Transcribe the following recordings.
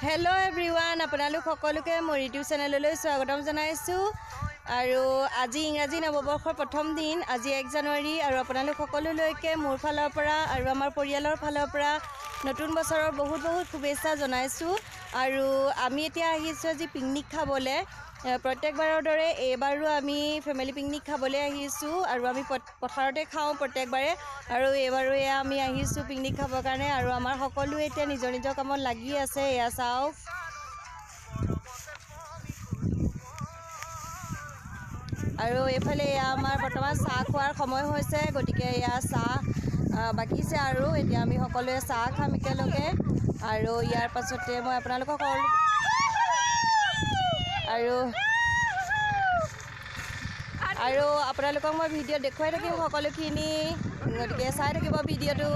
Hello everyone, আপোনালোক সকলোকে মোৰ ইউটিউব চেনেললৈ স্বাগতম জনাইছো আৰু আজি ইংৰাজী নৱবৰ্ষৰ প্ৰথম দিন আজি 1 জানুৱাৰী আৰু আপোনালোক সকলোলৈকে মোৰ ফালৰ পৰা আৰু আমাৰ পৰিয়ালৰ ফালৰ পৰা নতুন বছৰৰ বহুত শুভেচ্ছা জনাইছো আৰু আমি এতিয়া আহিছো আজি পিকনিক খাবলৈ প্ৰত্যেকবাৰৰ দৰে এবাৰো আমি ফ্যামিলি পিকনিক খাবলৈ আহিছো আৰু আমি পথাৰতে খাওঁ প্ৰত্যেকবাৰে আৰু এবাৰো আমি আহিছো পিকনিক খাবৰ কাৰণে আৰু আমাৰ সকলো এতিয়া নিজৰ কামত লাগি আছে এয়া চাওক আৰু এফালে আমাৰ বৰ্তমান চাহ খোৱাৰ সময় হৈছে গতিকে এয়া চাহ বাকিছে আৰু এতিয়া আমি সকলোৱে চাহ খাম একেলগে আৰু ইয়াৰ পাছতে মই আপোনালোকক আৰু আপোনালোকক মই ভিডিও দেখুৱাই থাকিম সকলোখিনি গতিকে চাই থাকিব ভিডিওটো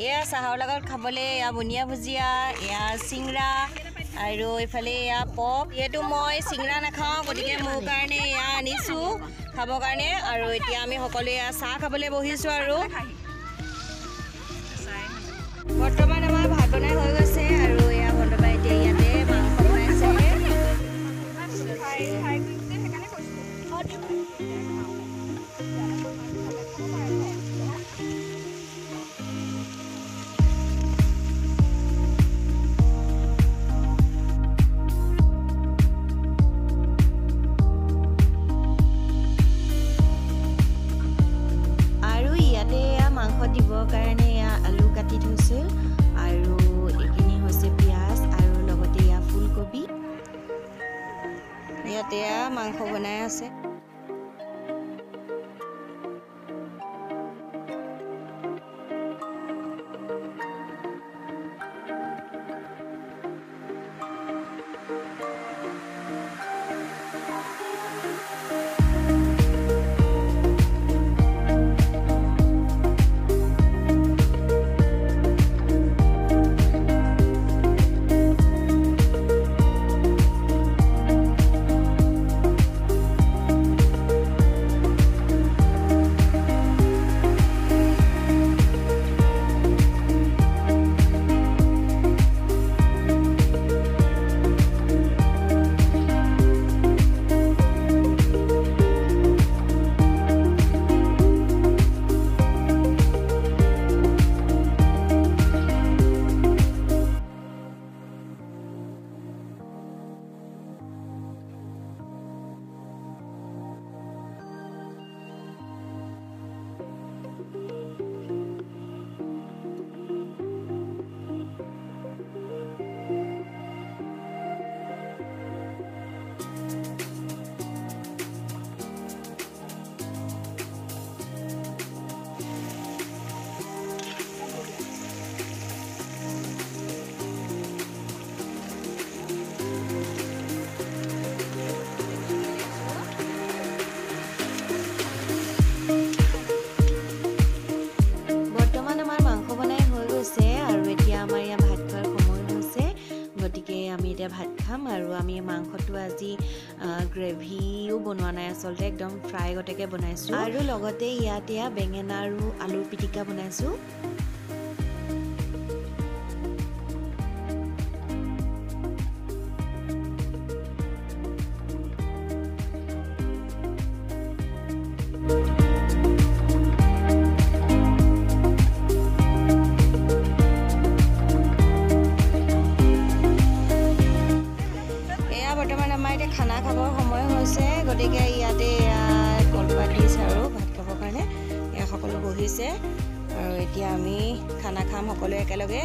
এয়া চাহৰ লগত খাবলৈ এয়া বুনিয়া ভুজিয়া এয়া চিংৰা আৰু এফালে এয়া পপ এইটো মই চিংৰা নাখাওঁ গতিকে মোৰ কাৰণে এয়া আনিছোঁ খাবৰ কাৰণে আৰু এতিয়া আমি সকলোৱে এয়া চাহ খাবলৈ বহিছোঁ আৰু বৰ্তমান আমাৰ ভাত বনাই হৈ গৈছে আৰু এয়া বন্ধবাই এতিয়া ইয়াতে মাংস বনাইছে দিবৰ কাৰণে আলু কাটি থৈছে আৰু এইখিনি হৈছে পিয়াজ আৰু লগতে ইয়া ফুলকবি ইয়াতে মাংস বনাই আছে ভাত খাম আৰু আমি মাংসটো আজি গ্ৰেভিও বনোৱা নাই আসলতে একদম ফ্ৰাই গতেকে বনাইছো আৰু লগতে ইয়াতে বেঙেনা আৰু আলুৰ পিটিকা বনাইছো খানা খাবৰ সময় হৈছে গতিকে ইয়াতে কলপাত দিছে আৰু ভাত খাবৰ কাৰণে এয়া সকলো বহিছে আৰু এতিয়া আমি খানা খাম সকলোৱে একেলগে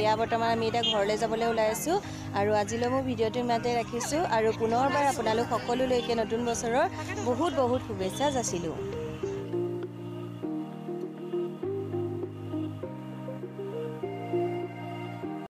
এয়া বৰ্তমান আমি এতিয়া ঘৰলৈ যাবলৈ ওলাই আছোঁ আৰু আজিলৈ মোৰ ভিডিঅ'টো ইমানতে ৰাখিছোঁ আৰু পুনৰবাৰ আপোনালোক সকলোলৈকে নতুন বছৰৰ বহুত বহুত শুভেচ্ছা যাচিলোঁ।